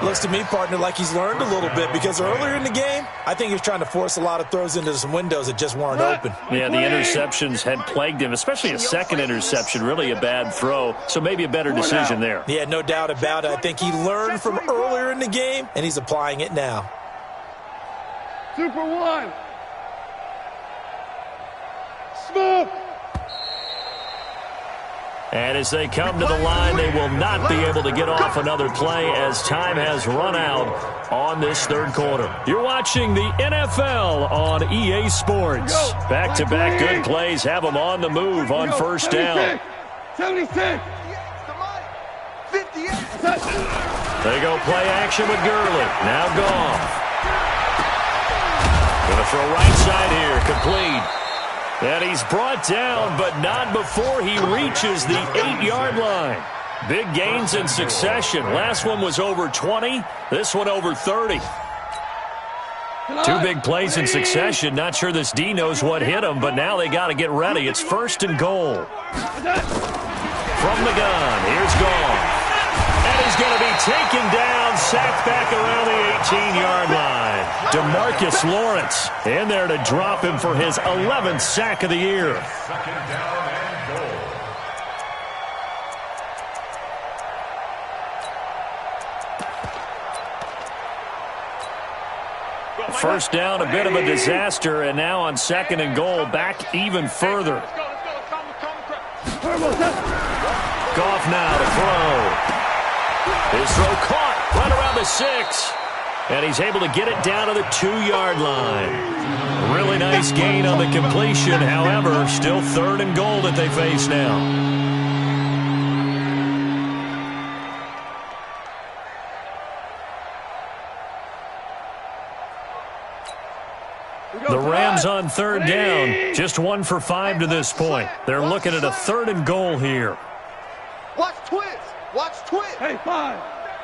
Looks to me, partner, like he's learned a little bit, because earlier in the game, I think he was trying to force a lot of throws into some windows that just weren't open. Yeah, the interceptions had plagued him, especially a second interception, really a bad throw, so maybe a better decision there. Yeah, no doubt about it. I think he learned from earlier in the game, and he's applying it now. Super one. Smoke. And as they come to the line, they will not be able to get off another play as time has run out on this third quarter. You're watching the NFL on EA Sports. Back-to-back good plays have them on the move on first down. 76. 58. They go play action with Gurley. Now Goff. Going to throw right side here. Complete. And he's brought down, but not before he reaches the 8-yard line. Big gains in succession. Last one was over 20. This one over 30. Two big plays in succession. Not sure this D knows what hit him, but now they got to get ready. It's first and goal. From the gun, here's Goff. And he's going to be taken down, sacked back around the 18-yard line. DeMarcus Lawrence in there to drop him for his 11th sack of the year. Second down and goal. First down, a bit of a disaster, and now on second and goal, back even further. Goff now to throw. His throw caught right around the 6. And he's able to get it down to the 2-yard line. Really nice gain on the completion. However, still third and goal that they face now. The Rams on third down. Just 1 for 5 to this point. They're looking at a third and goal here. Watch twist. Watch twist. Hey, 5.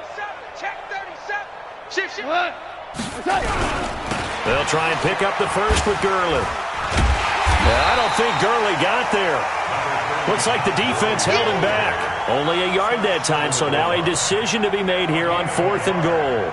37. Check 37. Shift. What? They'll try and pick up the first with Gurley. I don't think Gurley got there. Looks like the defense held him back. Only a yard that time, so now a decision to be made here on fourth and goal.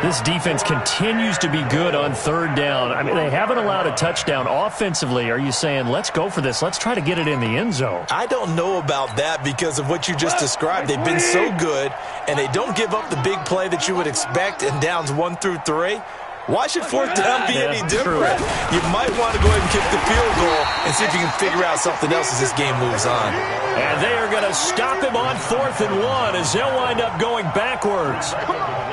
This defense continues to be good on third down. I mean, they haven't allowed a touchdown. Offensively, are you saying, let's go for this, let's try to get it in the end zone? I don't know about that because of what you just described. They've been so good, and they don't give up the big play that you would expect in downs 1 through 3. Why should fourth down be any different? You might want to go ahead and kick the field goal and see if you can figure out something else as this game moves on. And they are going to stop him on 4th and 1 as they'll wind up going backwards.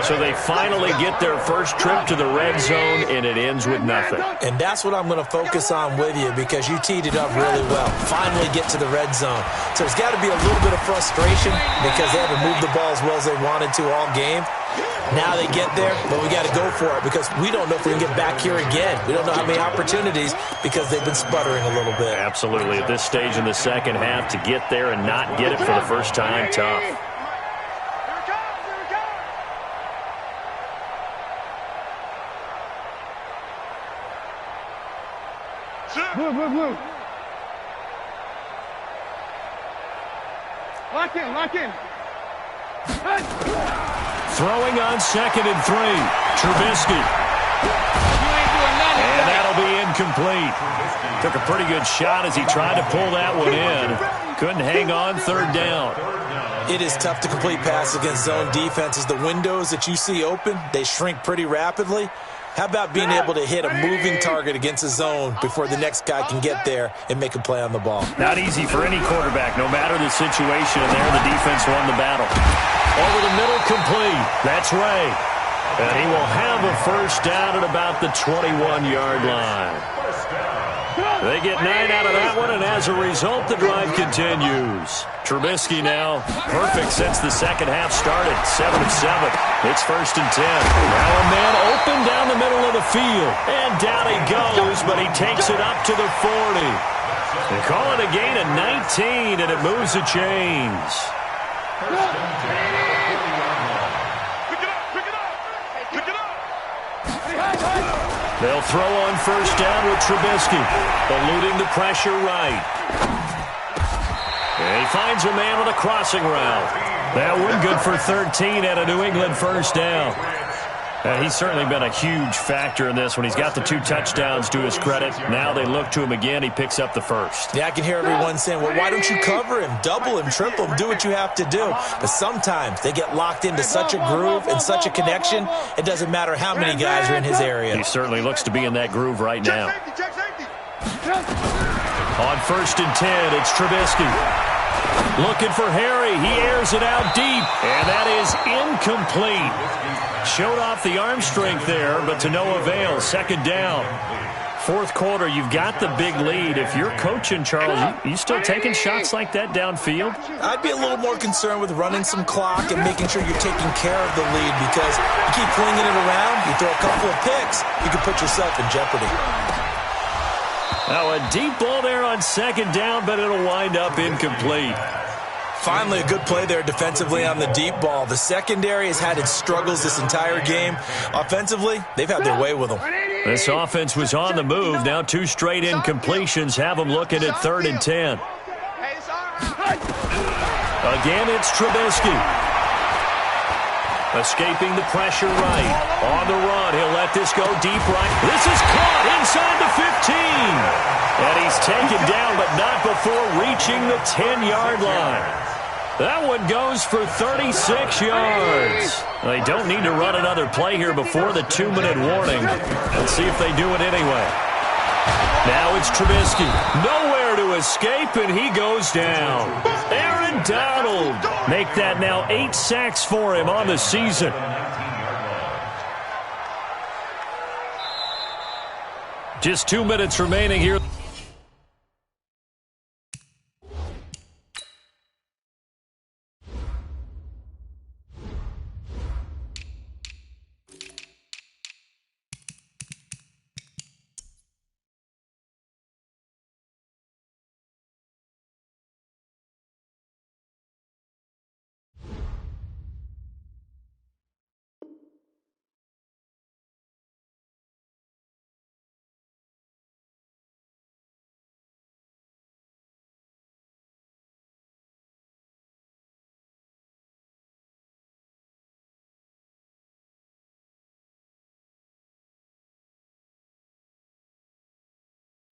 So they finally get their first trip to the red zone, and it ends with nothing. And that's what I'm going to focus on with you because you teed it up really well. Finally get to the red zone. So there's got to be a little bit of frustration because they haven't moved the ball as well as they wanted to all game. Now they get there, but we got to go for it because we don't know if we can get back here again. We don't know how many opportunities because they've been sputtering a little bit. Absolutely. At this stage in the second half, to get there and not get it for the first time, tough. Blue. Lock in. Throwing on 2nd and 3. Trubisky. And that'll be incomplete. Took a pretty good shot as he tried to pull that one in. Couldn't hang on third down. It is tough to complete passes against zone defenses. The windows that you see open, they shrink pretty rapidly. How about being able to hit a moving target against a zone before the next guy can get there and make a play on the ball? Not easy for any quarterback, no matter the situation. And there, the defense won the battle. Over the middle, complete. That's Ray. And he will have a first down at about the 21-yard line. They get 9 out of that one, and as a result, the drive continues. Trubisky now, perfect since the second half started. 7 of 7. It's first and 10. Now a man open down the middle of the field. And down he goes, but he takes it up to the 40. They call it a gain of 19, and it moves the chains. They'll throw on first down with Trubisky, eluding the pressure right. And he finds a man with a crossing route. That one good for 13 at a New England first down. He's certainly been a huge factor in this when he's got the 2 touchdowns to his credit. Now they look to him again. He picks up the first. Yeah, I can hear everyone saying, well, why don't you cover him, double him, triple him, do what you have to do. But sometimes they get locked into such a groove and such a connection, it doesn't matter how many guys are in his area. He certainly looks to be in that groove right now. On first and 10, it's Trubisky. Looking for Harry. He airs it out deep, and that is incomplete. Showed off the arm strength there, but to no avail. Second down. Fourth quarter, you've got the big lead. If you're coaching, Charles, you still taking shots like that downfield? I'd be a little more concerned with running some clock and making sure you're taking care of the lead, because you keep flinging it around, you throw a couple of picks, you can put yourself in jeopardy. Now a deep ball there on second down, but it'll wind up incomplete. Finally, a good play there defensively on the deep ball. The secondary has had its struggles this entire game. Offensively, they've had their way with them. This offense was on the move. Now 2 straight incompletions have them looking at 3rd and 10. Again, it's Trubisky. Escaping the pressure right. On the run, he'll let this go deep right. This is caught inside the 15. And he's taken down, but not before reaching the 10-yard line. That one goes for 36 yards. They don't need to run another play here before the 2-minute warning. Let's see if they do it anyway. Now it's Trubisky. Nowhere to escape, and he goes down. Aaron Donald. Make that now 8 sacks for him on the season. Just 2 minutes remaining here.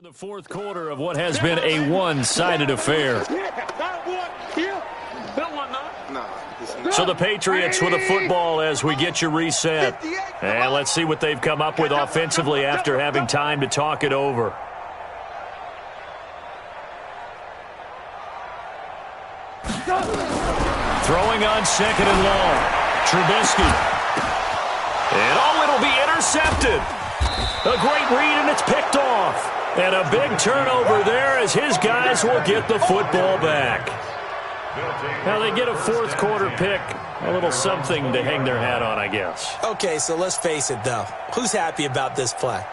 The fourth quarter of what has been a one-sided affair. So the Patriots with a football as we get you reset. And let's see what they've come up with offensively after having time to talk it over. Throwing on 2nd and long. Trubisky. And it'll be intercepted. A great read, and it's picked off. And a big turnover there as his guys will get the football back. Now they get a fourth quarter pick. A little something to hang their hat on, I guess. Okay, so let's face it, though. Who's happy about this play?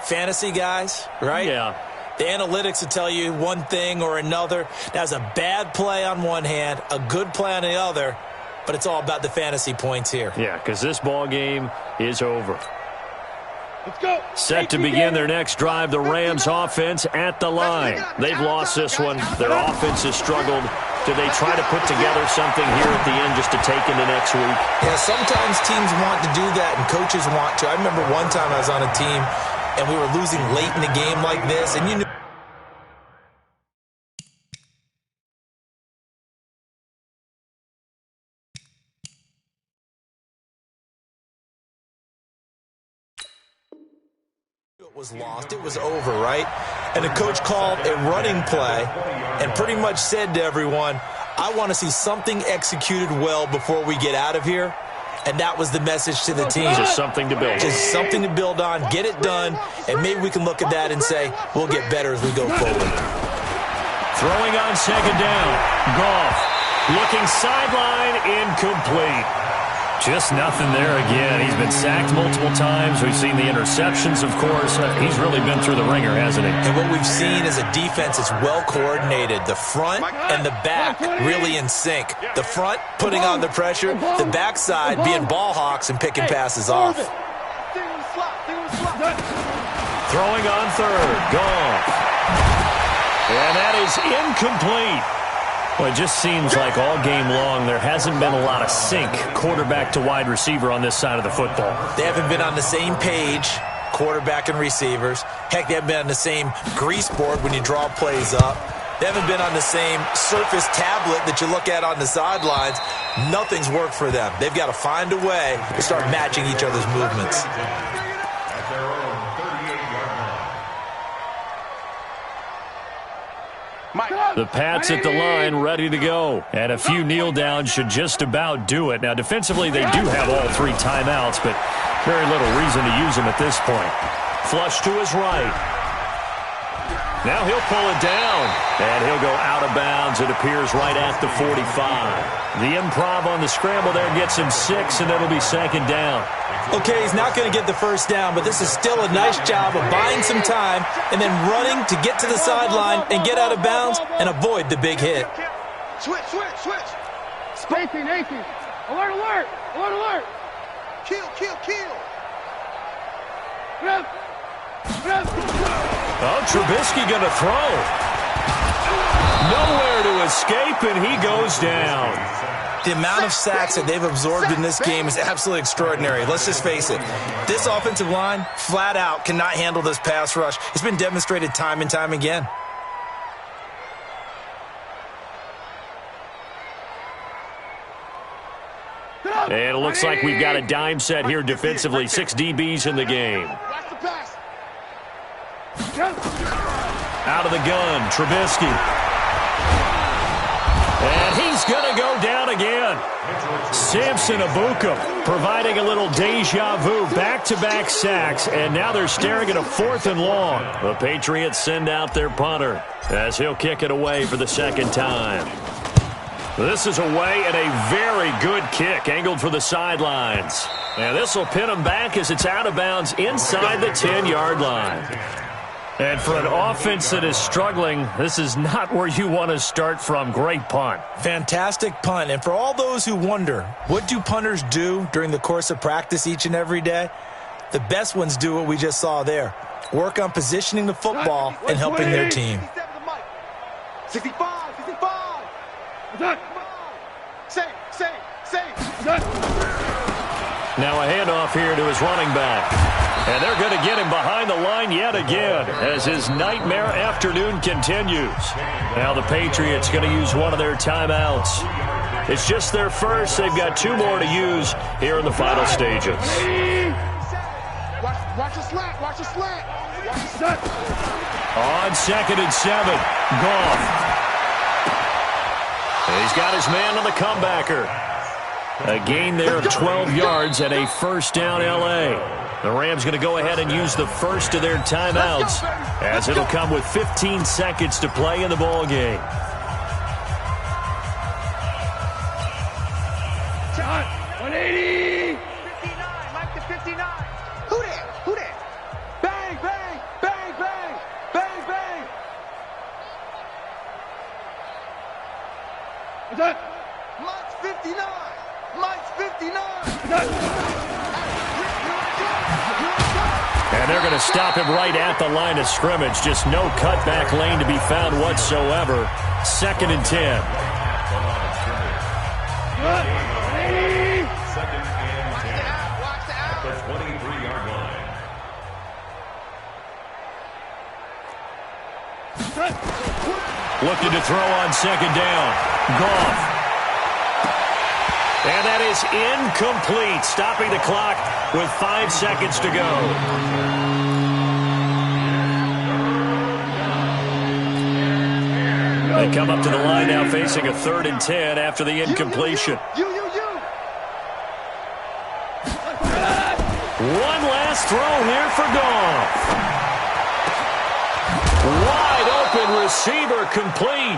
Fantasy guys, right? Yeah. The analytics will tell you one thing or another. That's a bad play on one hand, a good play on the other, but it's all about the fantasy points here. Yeah, because this ball game is over. Let's go. Set to begin their next drive, the Rams offense at the line. They've lost this one. Their offense has struggled. Do they try to put together something here at the end just to take into next week? Yeah, sometimes teams want to do that and coaches want to. I remember one time I was on a team and we were losing late in the game like this, and you knew it was lost. It was over, right? And the coach called a running play and pretty much said to everyone, I want to see something executed well before we get out of here. And that was the message to the team. Just something to build on. Just something to build on, get it done, and maybe we can look at that and say, we'll get better as we go forward. Throwing on 2nd down. Goff looking sideline, incomplete. Just nothing there again. He's been sacked multiple times. We've seen the interceptions, of course. He's really been through the ringer, hasn't he? And what we've seen is a defense that's well coordinated. The front and the back really in sync. The front putting on the pressure. The backside being ball hawks and picking passes off. Throwing on 3rd. Goff. And that is incomplete. Well, it just seems like all game long there hasn't been a lot of sync quarterback to wide receiver on this side of the football. They haven't been on the same page, quarterback and receivers. Heck, they haven't been on the same grease board when you draw plays up. They haven't been on the same Surface tablet that you look at on the sidelines. Nothing's worked for them. They've got to find a way to start matching each other's movements. The Pats at the line, ready to go. And a few kneel downs should just about do it. Now, defensively, they do have all 3 timeouts, but very little reason to use them at this point. Flush to his right. Now he'll pull it down, and he'll go out of bounds. It appears right at the 45. The improv on the scramble there gets him 6, and it'll be 2nd down. Okay, he's not going to get the first down, but this is still a nice job of buying some time and then running to get to the sideline and get out of bounds and avoid the big hit. Switch. Spacing. Alert. Kill. Oh, Trubisky going to throw. Nowhere to escape, and he goes down. The amount of sacks that they've absorbed in this game is absolutely extraordinary. Let's just face it. This offensive line, flat out, cannot handle this pass rush. It's been demonstrated time and time again. And it looks like we've got a dime set here defensively. 6 DBs in the game. Out of the gun, Trubisky. And he's going to go down again. Samson Abuka providing a little deja vu. Back-to-back sacks, and now they're staring at a 4th and long. The Patriots send out their punter as he'll kick it away for the 2nd time. This is away and a very good kick, angled for the sidelines. And this will pin him back as it's out of bounds inside the 10-yard line. And for an offense that is struggling, this is not where you want to start from. Great punt. Fantastic punt. And for all those who wonder, what do punters do during the course of practice each and every day? The best ones do what we just saw there. Work on positioning the football and helping their team. 65. Save. Now a handoff here to his running back. And they're going to get him behind the line yet again as his nightmare afternoon continues. Now the Patriots going to use one of their timeouts. It's just their first. They've got 2 more to use here in the final stages. Watch the slant. On 2nd and 7, Goff. He's got his man on the comebacker. A gain there of 12 yards and a 1st down L.A. The Rams going to go ahead and use the first of their timeouts as it'll come with 15 seconds to play in the ball game. Shot. 180. 59. Mike to 59. Who that? Bang. What's that? Mike's 59. And they're going to stop him right at the line of scrimmage. Just no cutback lane to be found whatsoever. 2nd and 10. Second and 10. At the 23-yard line. Looking to throw on 2nd down. Goff. And that is incomplete, stopping the clock with 5 seconds to go. They come up to the line now facing a 3rd and 10 after the incompletion. One last throw here for Goff. Wide open receiver complete.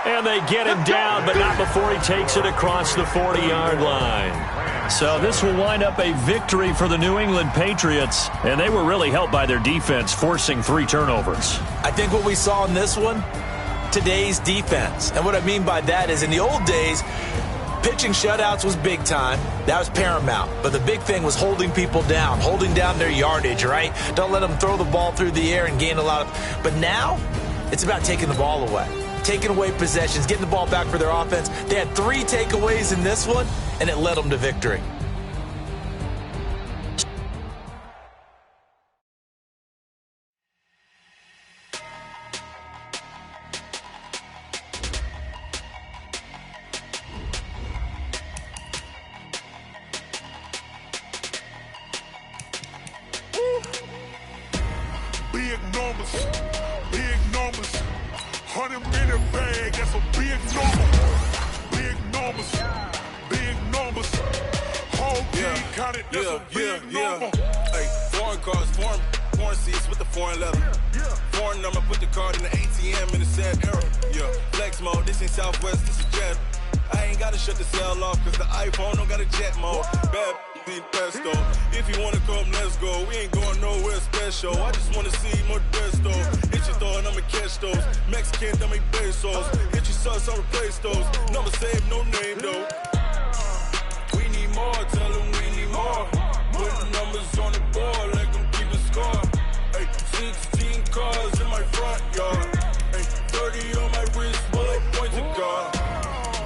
And they get him down, but not before he takes it across the 40-yard line. So this will wind up a victory for the New England Patriots, and they were really helped by their defense, forcing 3 turnovers. I think what we saw in this one, today's defense. And what I mean by that is in the old days, pitching shutouts was big time. That was paramount. But the big thing was holding people down, holding down their yardage, right? Don't let them throw the ball through the air and gain a lot of... But now, it's about taking the ball away. Taking away possessions, getting the ball back for their offense. They had 3 takeaways in this one, and it led them to victory. Big numbers, 100 minute a big number. Big numbers. Big numbers. Whole team counted, that's a big number. Hey, foreign cars, foreign seats with the foreign leather. Foreign number, put the card in the ATM in the sad era. Yeah, flex mode, this ain't Southwest, this is Jet. I ain't gotta shut the cell off, cause the iPhone don't got a jet mode. Bad need pesto. If you wanna come, let's go. We ain't going nowhere special. I just wanna see more Modesto. Hit your throw and I'ma catch those. Mexican, dummy pesos. Hit your sauce, I'll replace those. Number saved, no name though. We need more, tell them we need more. Put numbers on the board, let them keep a score. Hey, 16 cars in my front yard. Hey, 30 on my wrist, bullet point to God.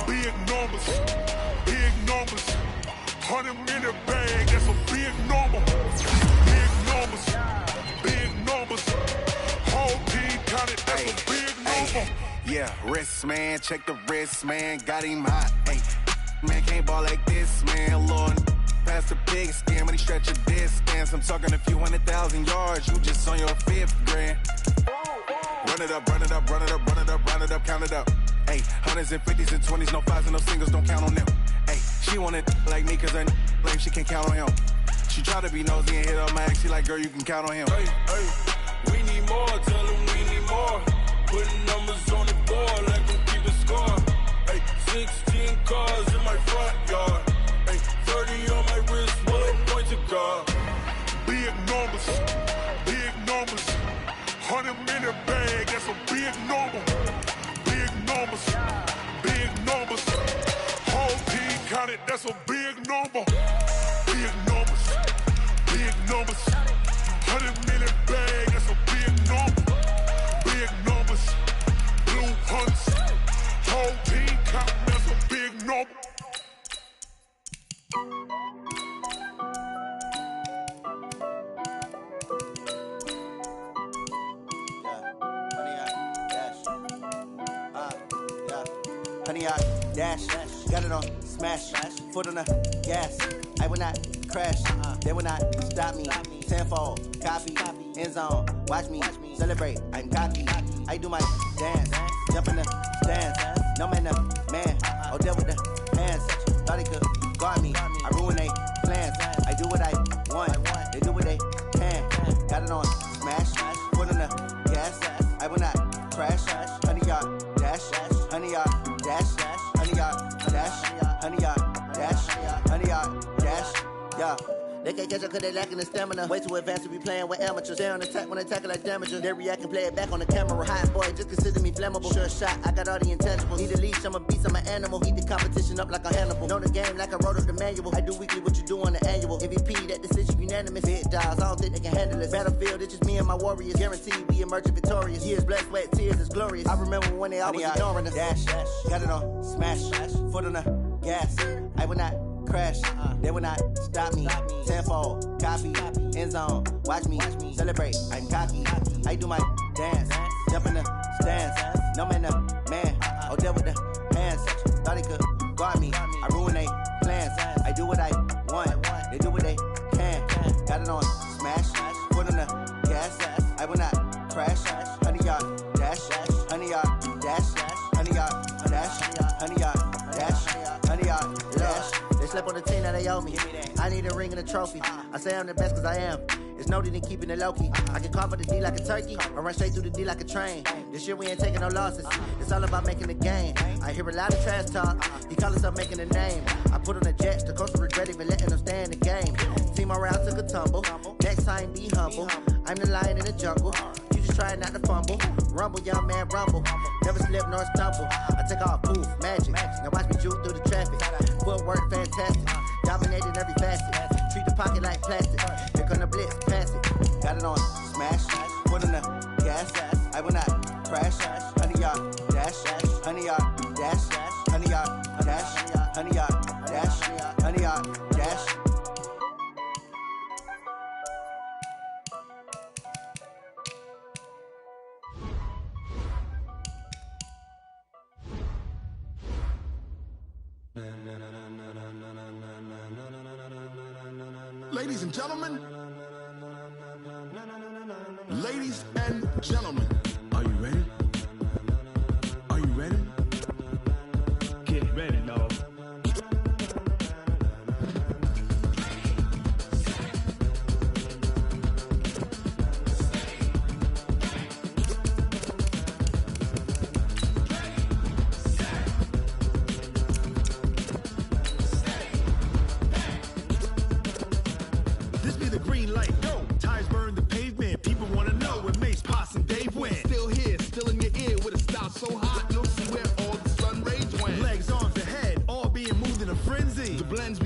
Big numbers, big numbers. 100 in the bag, that's a big number. Big numbers, big numbers. Whole team counted, that's a big number. Yeah, wrist man, check the wrist man, got him hot. Hey, man can't ball like this, man. Lord, past the big skin, but he stretch a distance. I'm talking a few 100,000 yards, you just on your 5th grand. Run it up, run it up, run it up, run it up, run it up, count it up. Hey, 100s and 50s and 20s, no 5s and no singles, don't count on them. Hey, she want it like me, cause her lame, she can't count on him. She try to be nosy and hit her max, she like, girl, you can count on him. Hey, hey, we need more, tell them we need more. Putting numbers on the board, let them keep a score. Hey, 16 cars in my front yard. Hey, 30 on my wrist, bullet point to God. Big numbers, big numbers. 100 in the bag, that's a big number. Big numbers, big numbers. Whole team counted, that's a big number. Big numbers, big numbers. 100 in the bag, that's a big number. Big numbers, blue hunts. Whole team counting, that's a big number. Honey, I dash, got it on smash, foot on the gas. I will not crash, they will not stop me. Tenfold, copy, end zone, watch me celebrate. I'm cocky, I do my dance, jump in the stands. No man, the man, oh, deal with the hands. Thought he could guard me, I ruin they plans. I do what I want, they do what they can. Got it on smash, foot on the gas. I will not crash, honey, y'all dash, honey, y'all dash, honey, y'all dash, honey, y'all dash, honey, y'all dash, yeah. They can't catch up cause they lacking the stamina. Way too advanced to be playing with amateurs. They on attack when they tackle like damages. They react and play it back on the camera. Hot boy, just consider me flammable. Sure shot, I got all the intangibles. Need a leash, I'm a beast, I'm an animal. Heat the competition up like a Hannibal. Know the game like I wrote up the manual. I do weekly what you do on the annual. MVP, that decision unanimous. Big dogs, I don't think they can handle it. Battlefield, it's just me and my warriors. Guaranteed we emerging victorious. Years, blood, sweat, tears, it's glorious. I remember when they always ignoring us. Dash, got it on smash, foot on the gas. I will not crash, they will not stop me. Tenfold, copy, end zone, watch me celebrate. I'm cocky, I do my dance, jump in the stands. No man, the man, oh, deal with the hands. Thought he could guard me, I ruin they plans. I do what I want, they do what they can. Got it on smash, foot on the gas. I will not crash, honey, y'all dash, honey, y'all dash, honey, y'all dash, honey, y'all dash, honey, y'all dash. They slept on the team that they owe me. I need a ring and a trophy. I say I'm the best cause I am. It's no need in keeping it low-key. I can carve for the D like a turkey, or run straight through the D like a train. This year we ain't taking no losses. It's all about making the game. I hear a lot of trash talk. He call himself making a name. I put on the Jets, the coach will regret even letting them stay in the game. Team around took a tumble. Next time be humble. I'm the lion in the jungle. You just try not to fumble. Rumble, young man, rumble. Never slip nor stumble. I take off, poof, magic. Now watch me juke through the traffic. Footwork fantastic. Dominating every facet. Treat the pocket like plastic. Here come the blitz, pass it. Got it on smash. Foot on the gas. I will not crash. Honey, y'all dash. Honey, y'all dash. Honey, y'all dash. Honey, y'all dash. Honey, y'all dash. Ladies and gentlemen, ladies and gentlemen, are you ready? Are you ready? green light, go. Tires burn the pavement. People want to know where Mace, Poss, and Dave went. Still here, still in your ear with a style so hot, you'll see where all the sun rays went. Legs, arms, and head, all being moved in a frenzy. The blends